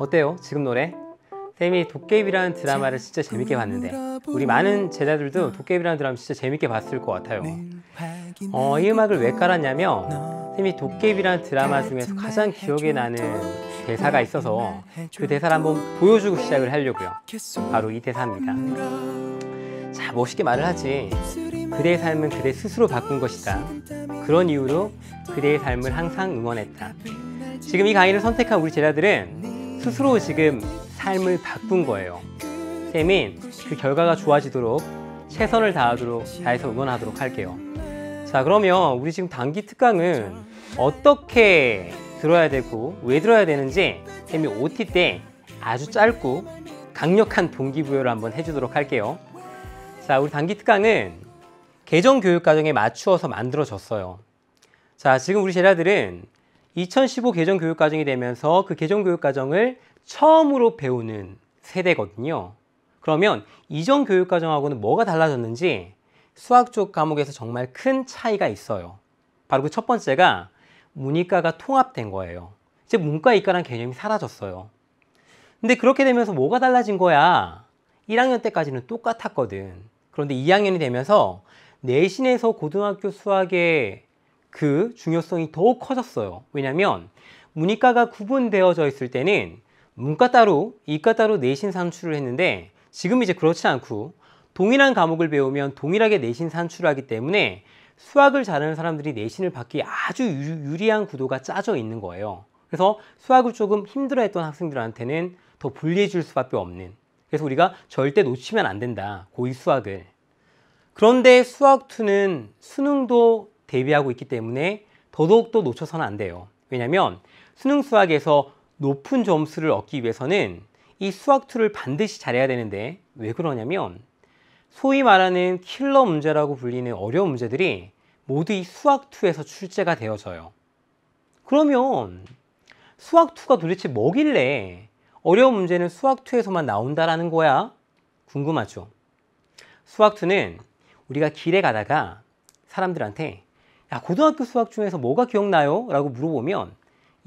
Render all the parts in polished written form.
어때요? 지금 노래? 쌤이 도깨비라는 드라마를 진짜 재밌게 봤는데 우리 많은 제자들도 도깨비라는 드라마 진짜 재밌게 봤을 것 같아요. 이 음악을 왜 깔았냐면 쌤이 도깨비라는 드라마 중에서 가장 기억에 나는 대사가 있어서 그 대사를 한번 보여주고 시작을 하려고요. 바로 이 대사입니다. 자, 멋있게 말을 하지. 그대의 삶은 그대 스스로 바꾼 것이다. 그런 이유로 그대의 삶을 항상 응원했다. 지금 이 강의를 선택한 우리 제자들은 스스로 지금 삶을 바꾼 거예요. 쌤이 그 결과가 좋아지도록 최선을 다해서 응원하도록 할게요. 자, 그러면 우리 지금 단기 특강은 어떻게 들어야 되고 왜 들어야 되는지 쌤이 OT 때 아주 짧고 강력한 동기부여를 한번 해주도록 할게요. 자, 우리 단기 특강은 개정교육과정에 맞추어서 만들어졌어요. 자, 지금 우리 제자들은 2015 개정교육과정이 되면서 그 개정교육과정을 처음으로 배우는 세대거든요. 그러면 이전 교육과정하고는 뭐가 달라졌는지 수학 쪽 과목에서 정말 큰 차이가 있어요. 바로 그 첫 번째가 문이과가 통합된 거예요. 이제 문과, 이과라는 개념이 사라졌어요. 근데 그렇게 되면서 뭐가 달라진 거야? 1학년 때까지는 똑같았거든. 그런데 2학년이 되면서 내신에서 고등학교 수학의 그 중요성이 더욱 커졌어요. 왜냐하면 문이과가 구분되어져 있을 때는 문과 따로, 이과 따로 내신 산출을 했는데 지금 이제 그렇지 않고 동일한 과목을 배우면 동일하게 내신 산출을 하기 때문에 수학을 잘하는 사람들이 내신을 받기에 아주 유리한 구도가 짜져 있는 거예요. 그래서 수학을 조금 힘들어했던 학생들한테는 더 불리해 줄 수밖에 없는, 그래서 우리가 절대 놓치면 안 된다, 고2 수학을. 그런데 수학2는 수능도 대비하고 있기 때문에 더더욱더 놓쳐서는 안 돼요. 왜냐하면 수능 수학에서 높은 점수를 얻기 위해서는 이 수학2를 반드시 잘해야 되는데, 왜 그러냐면 소위 말하는 킬러 문제라고 불리는 어려운 문제들이 모두 이 수학2에서 출제가 되어져요. 그러면 수학2가 도대체 뭐길래 어려운 문제는 수학2에서만 나온다라는 거야? 궁금하죠? 수학2는 우리가 길에 가다가 사람들한테 야, 고등학교 수학 중에서 뭐가 기억나요? 라고 물어보면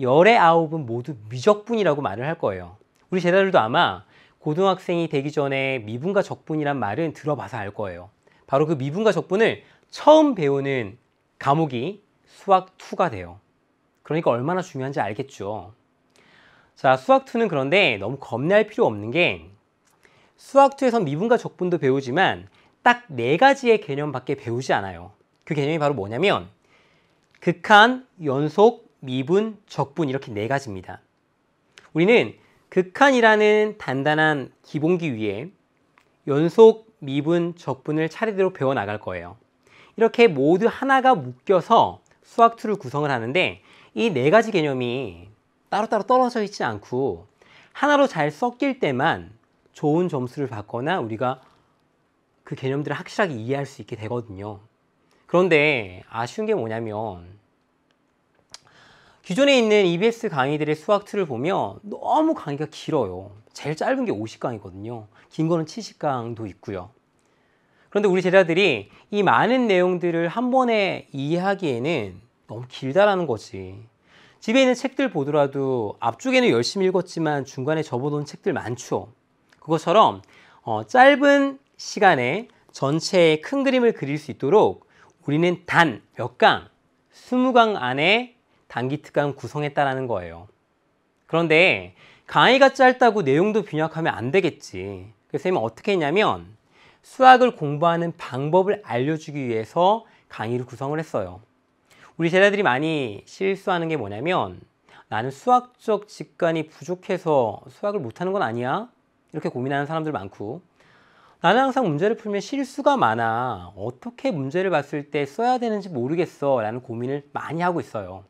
열의 9은 모두 미적분이라고 말을 할 거예요. 우리 제자들도 아마 고등학생이 되기 전에 미분과 적분이란 말은 들어봐서 알 거예요. 바로 그 미분과 적분을 처음 배우는 과목이 수학2가 돼요. 그러니까 얼마나 중요한지 알겠죠. 자, 수학2는 그런데 너무 겁낼 필요 없는 게 수학2에선 미분과 적분도 배우지만 딱 4가지의 개념밖에 배우지 않아요. 그 개념이 바로 뭐냐면 극한, 연속, 미분, 적분, 이렇게 4가지입니다. 우리는 극한이라는 단단한 기본기 위에 연속, 미분, 적분을 차례대로 배워나갈 거예요. 이렇게 모두 하나가 묶여서 수학2를 구성을 하는데 이 4가지 개념이 따로따로 떨어져 있지 않고 하나로 잘 섞일 때만 좋은 점수를 받거나 우리가 그 개념들을 확실하게 이해할 수 있게 되거든요. 그런데 아쉬운 게 뭐냐면 기존에 있는 EBS 강의들의 수학2를 보면 너무 강의가 길어요. 제일 짧은 게 50강이거든요. 긴 거는 70강도 있고요. 그런데 우리 제자들이 이 많은 내용들을 한 번에 이해하기에는 너무 길다라는 거지. 집에 있는 책들 보더라도 앞쪽에는 열심히 읽었지만 중간에 접어놓은 책들 많죠. 그것처럼 짧은 시간에 전체의 큰 그림을 그릴 수 있도록 우리는 단 몇 강, 20강 안에 단기 특강 구성했다라는 거예요. 그런데 강의가 짧다고 내용도 빈약하면 안 되겠지. 그래서 선생님은 어떻게 했냐면 수학을 공부하는 방법을 알려주기 위해서 강의를 구성을 했어요. 우리 제자들이 많이 실수하는 게 뭐냐면 나는 수학적 직관이 부족해서 수학을 못하는 건 아니야? 이렇게 고민하는 사람들 많고, 나는 항상 문제를 풀면 실수가 많아. 어떻게 문제를 봤을 때 써야 되는지 모르겠어 라는 고민을 많이 하고 있어요.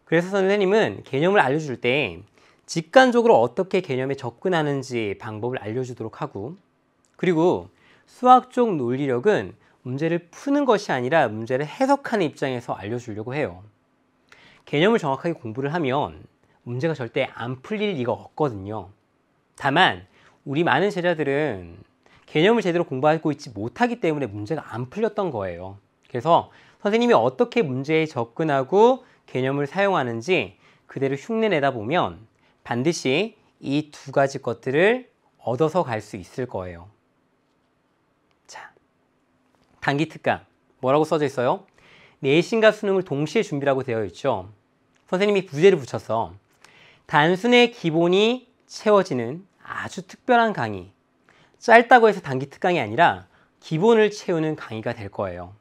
그래서 선생님은 개념을 알려줄 때 직관적으로 어떻게 개념에 접근하는지 방법을 알려주도록 하고, 그리고 수학적 논리력은 문제를 푸는 것이 아니라 문제를 해석하는 입장에서 알려주려고 해요. 개념을 정확하게 공부를 하면 문제가 절대 안 풀릴 리가 없거든요. 다만 우리 많은 제자들은 개념을 제대로 공부하고 있지 못하기 때문에 문제가 안 풀렸던 거예요. 그래서 선생님이 어떻게 문제에 접근하고 개념을 사용하는지 그대로 흉내내다 보면 반드시 이 두 가지 것들을 얻어서 갈 수 있을 거예요. 자, 단기 특강 뭐라고 써져 있어요? 내신과 수능을 동시에 준비라고 되어 있죠. 선생님이 부제를 붙여서 단순의 기본이 채워지는 아주 특별한 강의, 짧다고 해서 단기 특강이 아니라 기본을 채우는 강의가 될 거예요.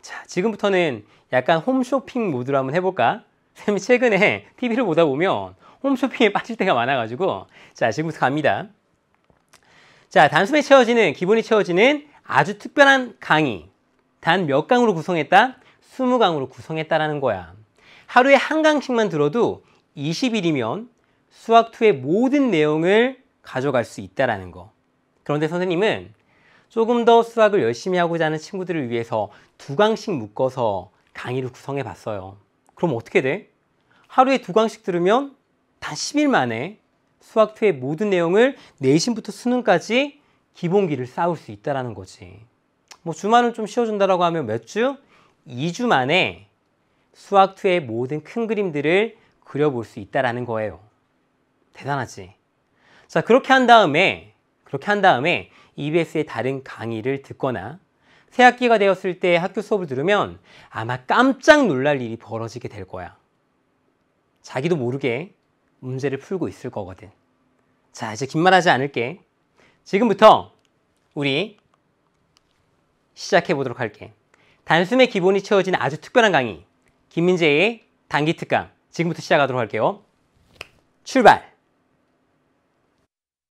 자, 지금부터는 약간 홈쇼핑 모드로 한번 해볼까? 선생님이 최근에 TV를 보다 보면 홈쇼핑에 빠질 때가 많아가지고 자, 지금부터 갑니다. 자, 단숨에 채워지는, 기본이 채워지는 아주 특별한 강의. 단 몇 강으로 구성했다? 20강으로 구성했다라는 거야. 하루에 한 강씩만 들어도 20일이면 수학2의 모든 내용을 가져갈 수 있다라는 거. 그런데 선생님은 조금 더 수학을 열심히 하고자 하는 친구들을 위해서 2강씩 묶어서 강의를 구성해 봤어요. 그럼 어떻게 돼? 하루에 2강씩 들으면 단 10일 만에 수학2의 모든 내용을 내신부터 수능까지 기본기를 쌓을 수 있다는 거지. 뭐 주말은 좀 쉬어준다라고 하면 몇 주? 2주 만에 수학2의 모든 큰 그림들을 그려볼 수 있다는 거예요. 대단하지? 자, 그렇게 한 다음에 EBS의 다른 강의를 듣거나 새 학기가 되었을 때 학교 수업을 들으면 아마 깜짝 놀랄 일이 벌어지게 될 거야. 자기도 모르게 문제를 풀고 있을 거거든. 자, 이제 긴 말하지 않을게. 지금부터 우리 시작해 보도록 할게. 단숨에 기본이 채워진 아주 특별한 강의, 김민재의 단기 특강. 지금부터 시작하도록 할게요. 출발!